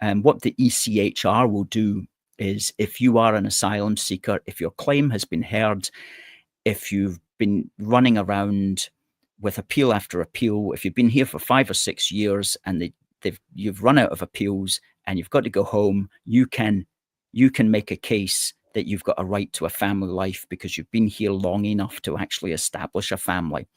And what the ECHR will do is, if you are an asylum seeker, if your claim has been heard, if you've been running around with appeal after appeal, if you've been here for 5 or 6 years and you've run out of appeals and you've got to go home, you can make a case that you've got a right to a family life because you've been here long enough to actually establish a family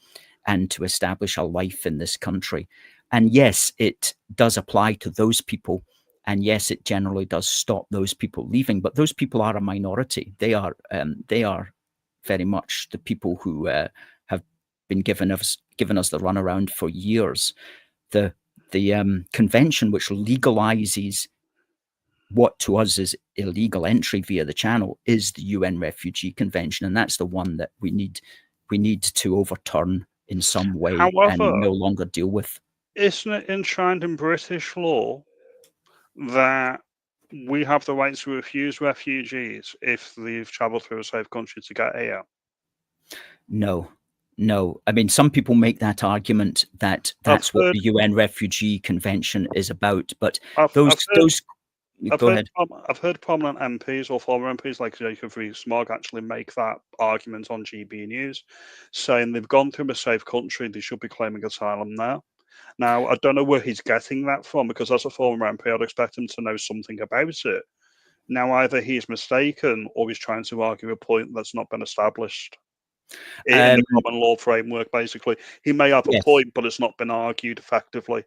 and to establish a life in this country. And yes, it does apply to those people. And yes, it generally does stop those people leaving, but those people are a minority. They are very much the people who have been given us the runaround for years. The convention, which legalizes what to us is illegal entry via the channel, is the UN Refugee Convention, and that's the one that we need to overturn in some way. However, and no longer deal with. Isn't it enshrined in British law that we have the right to refuse refugees if they've travelled through a safe country to get here? No, No, I mean, some people make that argument that I've that's what heard, the UN Refugee Convention is about, but I've, those I've heard, those go ahead. I've heard prominent MPs or former MPs like Jacob Rees-Mogg actually make that argument on GB News, saying they've gone through a safe country, they should be claiming asylum now. Now, I don't know where he's getting that from, because as a former MP, I'd expect him to know something about it. Now, either he's mistaken or he's trying to argue a point that's not been established in the common law framework, basically. He may have a Yes. point, but it's not been argued effectively.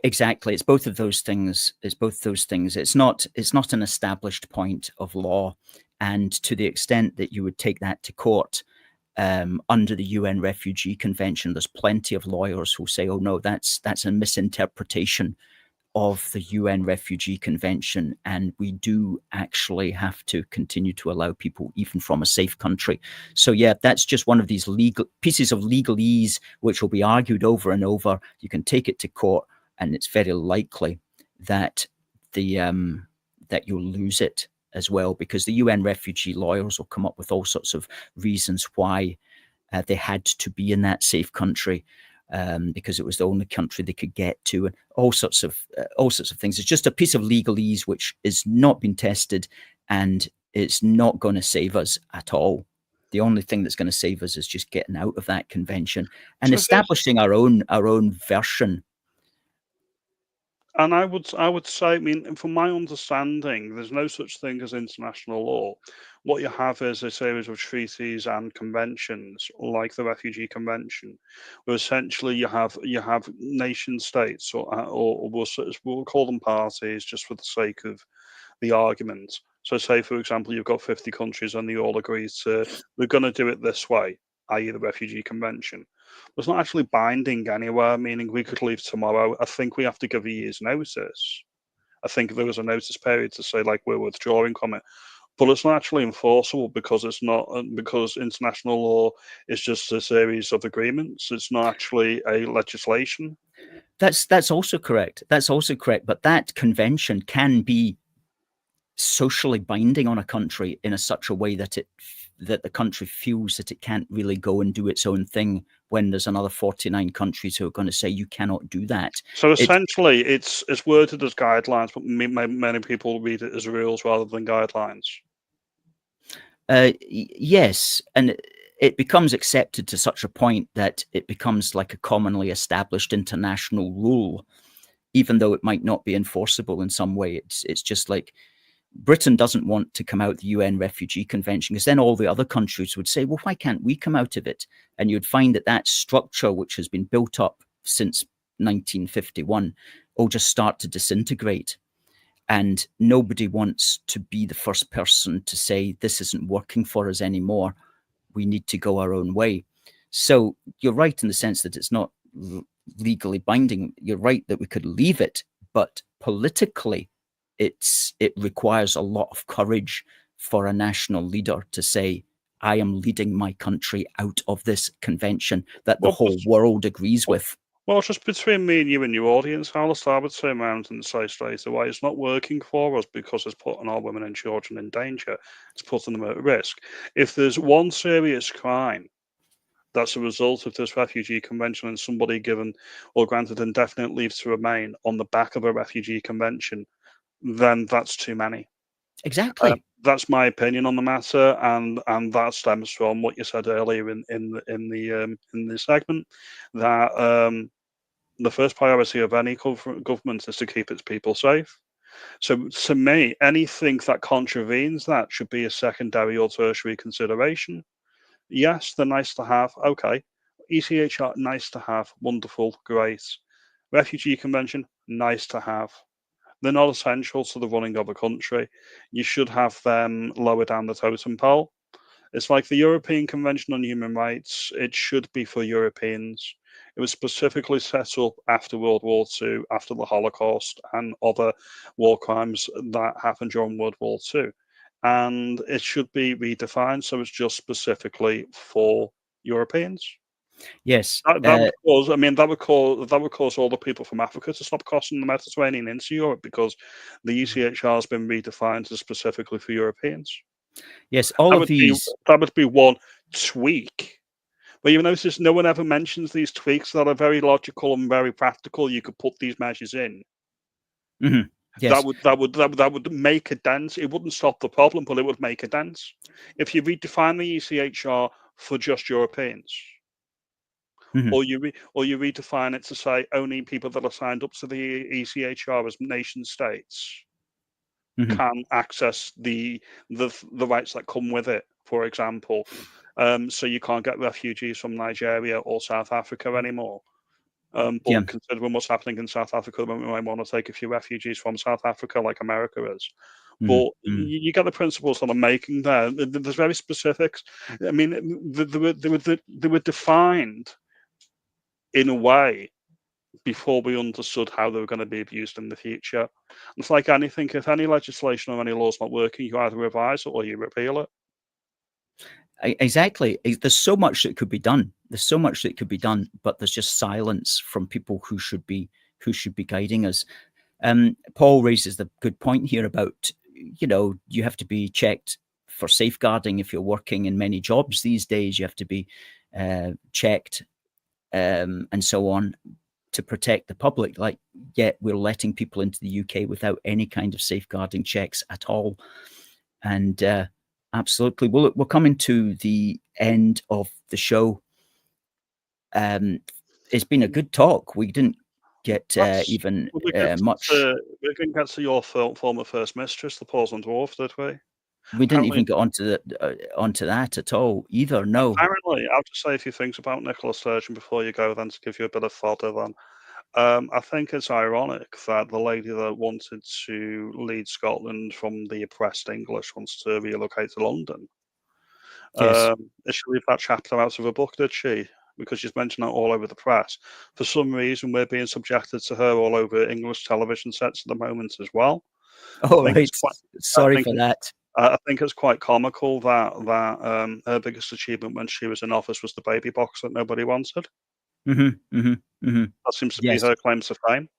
Exactly. It's both of those things. It's both those things. It's not an established point of law. And to the extent that you would take that to court under the UN Refugee Convention, there's plenty of lawyers who say, oh no, that's a misinterpretation of the UN Refugee Convention, and we do actually have to continue to allow people even from a safe country. So yeah, that's just one of these pieces of legalese which will be argued over and over. You can take it to court, and it's very likely that that you'll lose it as well, because the UN refugee lawyers will come up with all sorts of reasons why they had to be in that safe country. Because it was the only country they could get to, and all sorts of things. It's just a piece of legalese which is not been tested, and it's not going to save us at all. The only thing that's going to save us is just getting out of that convention and establishing our own version. And I would say, I mean, from my understanding, there's no such thing as international law. What you have is a series of treaties and conventions, like the Refugee Convention, where essentially you have nation states, or we'll call them parties just for the sake of the argument. So, say for example, you've got 50 countries and they all agree to, we're going to do it this way, i.e., the Refugee Convention. It's not actually binding anywhere, meaning we could leave tomorrow. I think we have to give a year's notice. I think there was a notice period to say, like, we're withdrawing from it. But it's not actually enforceable because because international law is just a series of agreements. It's not actually a legislation. That's also correct. That's also correct. But that convention can be socially binding on a country in such a way that the country feels that it can't really go and do its own thing when there's another 49 countries who are going to say you cannot do that. So essentially, it's worded as guidelines, but many people read it as rules rather than guidelines. Yes, and it becomes accepted to such a point that it becomes like a commonly established international rule, even though it might not be enforceable in some way. It's just like Britain doesn't want to come out the UN Refugee Convention, because then all the other countries would say, well, why can't we come out of it? And you'd find that structure, which has been built up since 1951, will just start to disintegrate. And nobody wants to be the first person to say, this isn't working for us anymore. We need to go our own way. So you're right in the sense that it's not legally binding. You're right that we could leave it, but politically, it requires a lot of courage for a national leader to say, I am leading my country out of this convention that the whole world agrees with. Well, just between me and you and your audience, Alistair, I would turn around and say straight away, it's not working for us because it's putting our women and children in danger. It's putting them at risk. If there's one serious crime that's a result of this refugee convention and somebody given or granted indefinite leave to remain on the back of a refugee convention, then that's too many. Exactly. That's my opinion on the matter, and that stems from what you said earlier in the segment, that the first priority of any government is to keep its people safe. So to me, anything that contravenes that should be a secondary or tertiary consideration. Yes, they're nice to have. Okay. ECHR, nice to have. Wonderful. Great. Refugee Convention, nice to have. They're not essential to the running of a country. You should have them lower down the totem pole. It's like the European Convention on Human Rights. It should be for Europeans. It was specifically set up after World War II, after the Holocaust and other war crimes that happened during World War II. And it should be redefined so it's just specifically for Europeans. Yes, that would cause all the people from Africa to stop crossing the Mediterranean into Europe, because the ECHR has been redefined as specifically for Europeans. Yes, all of these. That would be one tweak. But you notice no one ever mentions these tweaks that are very logical and very practical. You could put these measures in. Mm-hmm. Yes. That would make a dent. It wouldn't stop the problem, but it would make a dent. If you redefine the ECHR for just Europeans, Mm-hmm. or you redefine it to say only people that are signed up to the ECHR as nation states Mm-hmm. can access the rights that come with it. For example, so you can't get refugees from Nigeria or South Africa anymore. But Yeah. considering what's happening in South Africa, we might want to take a few refugees from South Africa, like America is. Mm-hmm. But you get the principles that I'm making there. There's very specifics. I mean, they were defined in a way before we understood how they were going to be abused in the future. It's like anything, if any legislation or any law's not working, you either revise it or you repeal it. Exactly. There's so much that could be done. But there's just silence from people who should be guiding us. Paul raises the good point here about, you have to be checked for safeguarding if you're working in many jobs these days. You have to be checked and so on to protect the public. Yet we're letting people into the UK without any kind of safeguarding checks at all. And absolutely. Well, we're coming to the end of the show. It's been a good talk. We didn't get even much. We didn't get to your former first mistress, the Portland Dwarf, did we? We didn't even get onto that at all either. No. Apparently, I'll just say a few things about Nicola Sturgeon before you go, then to give you a bit of fodder. Then, I think it's ironic that the lady that wanted to lead Scotland from the oppressed English wants to relocate to London. Yes. Did she leave that chapter out of her book? Did she? Because she's mentioned that all over the press. For some reason, we're being subjected to her all over English television sets at the moment as well. Oh, right. Sorry for that. I think it's quite comical that her biggest achievement when she was in office was the baby box that nobody wanted. Mm-hmm, mm-hmm, mm-hmm. That seems to be her claim to fame.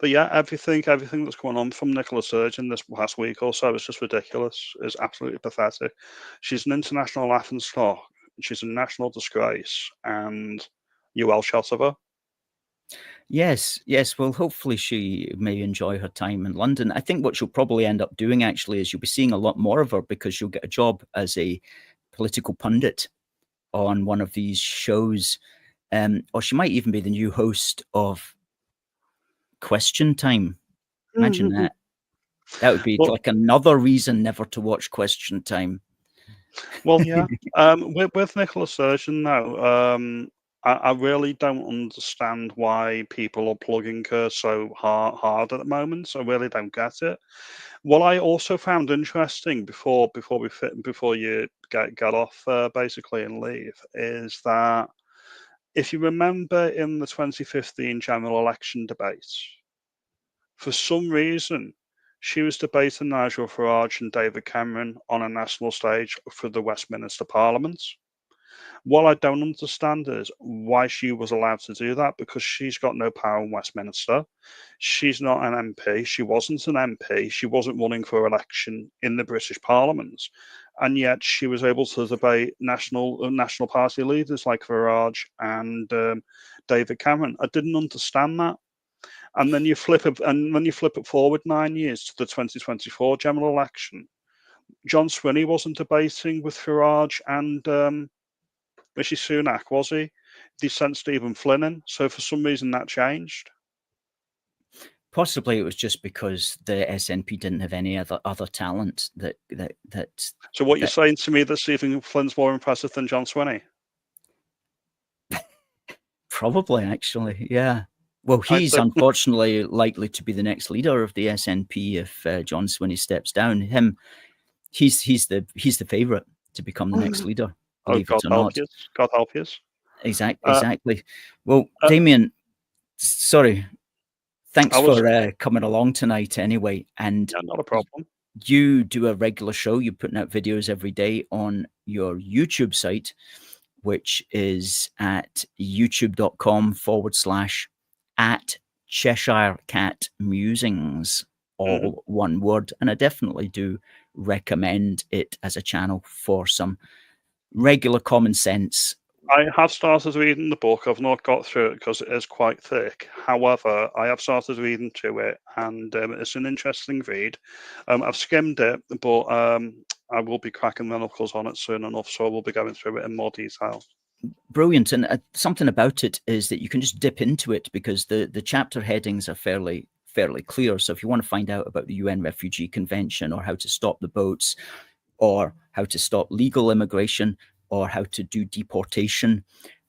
But yeah, everything that's going on from Nicola Sturgeon this past week or so is just ridiculous. It's absolutely pathetic. She's an international laughingstock. She's a national disgrace, and you well shot of her. Yes. Well, hopefully she may enjoy her time in London. I think what she'll probably end up doing actually is you'll be seeing a lot more of her because she'll get a job as a political pundit on one of these shows. Or she might even be the new host of Question Time. Imagine that. That would be like another reason never to watch Question Time. Well, yeah. With Nicola Sturgeon now, I really don't understand why people are plugging her so hard at the moment. I really don't get it. What I also found interesting before you get off basically and leave is that if you remember in the 2015 general election debates, for some reason she was debating Nigel Farage and David Cameron on a national stage for the Westminster Parliament. What I don't understand is why she was allowed to do that, because she's got no power in Westminster. She's not an MP. She wasn't an MP. She wasn't running for election in the British Parliament. And yet she was able to debate national party leaders like Farage and David Cameron. I didn't understand that. And then you flip it forward 9 years to the 2024 general election. John Swinney wasn't debating with Farage and Rishi Sunak, was he? They sent Stephen Flynn in, so for some reason that changed. Possibly it was just because the SNP didn't have any other talent that. So what you're saying to me that Stephen Flynn's more impressive than John Swinney? Probably, actually, yeah. Well, he's unfortunately likely to be the next leader of the SNP if John Swinney steps down. He's the favourite to become the next leader. Believe it or not. God help you. Exactly. Well, Damien, sorry. Thanks for coming along tonight anyway. And yeah, not a problem. You do a regular show. You're putting out videos every day on your YouTube site, which is at youtube.com/@Cheshire Cat Musings, all one word. And I definitely do recommend it as a channel for some regular common sense I have started reading the book. I've not got through it because it is quite thick. However, I have started reading through it, and it's an interesting read. I've skimmed it, but I will be cracking the knuckles on it soon enough, so I will be going through it in more detail. Brilliant. And something about it is that you can just dip into it because the chapter headings are fairly clear. So if you want to find out about the UN Refugee Convention, or how to stop the boats, or how to stop legal immigration, or how to do deportation,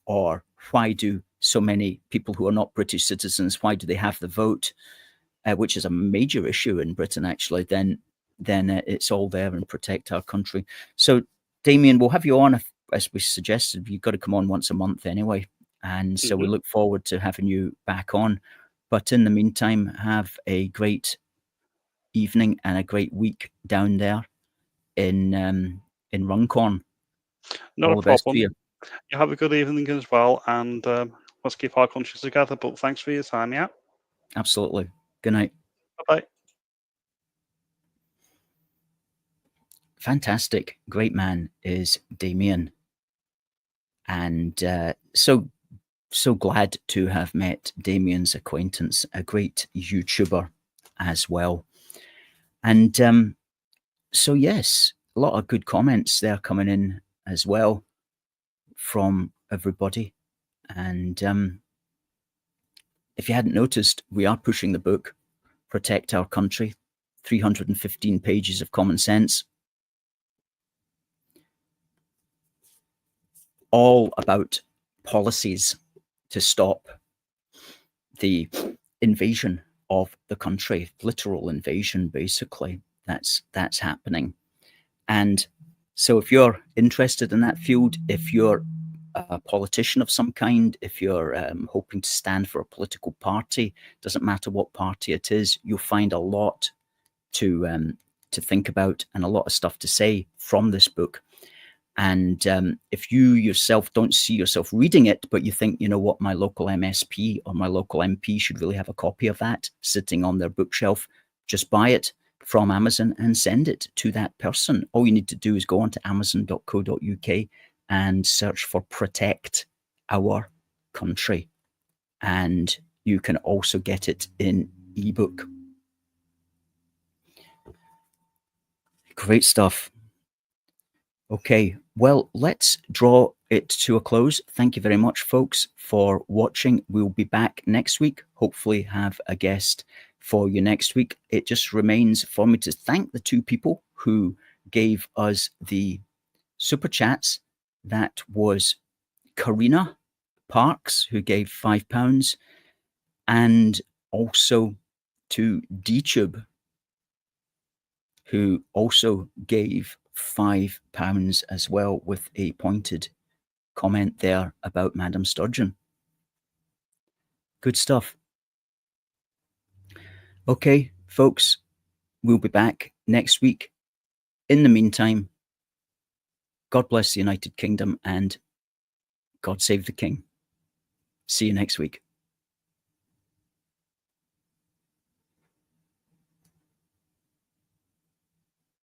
or why do so many people who are not British citizens, why do they have the vote, which is a major issue in Britain, actually, then it's all there, and Protect Our Country. So, Damien, we'll have you on, as we suggested. You've got to come on once a month anyway. And so we look forward to having you back on. But in the meantime, have a great evening and a great week down there in Runcorn. Not All a the best to problem. you. You have a good evening as well, and let's keep our countries together. But thanks for your time, yeah? Absolutely. Good night. Bye-bye. Fantastic. Great man is Damien. And so glad to have met Damien's acquaintance, a great YouTuber as well. And so, yes, a lot of good comments there coming in as well from everybody. And if you hadn't noticed, we are pushing the book, Protect Our Country, 315 pages of common sense, all about policies to stop the invasion of the country, literal invasion, basically, that's happening. And so if you're interested in that field, if you're a politician of some kind, if you're hoping to stand for a political party, doesn't matter what party it is, you'll find a lot to think about and a lot of stuff to say from this book. And if you yourself don't see yourself reading it, but you think, you know what, my local MSP or my local MP should really have a copy of that sitting on their bookshelf, just buy it from Amazon and send it to that person. All you need to do is go onto amazon.co.uk and search for Protect Our Country. And you can also get it in ebook. Great stuff. Okay, well, let's draw it to a close. Thank you very much, folks, for watching. We'll be back next week. Hopefully have a guest for you next week. It just remains for me to thank the two people who gave us the super chats. That was Karina Parks, who gave £5, and also to DTube, who also gave £5 as well, with a pointed comment there about Madam Sturgeon. Good stuff. Okay, folks, we'll be back next week. In the meantime, God bless the United Kingdom and God save the King. See you next week.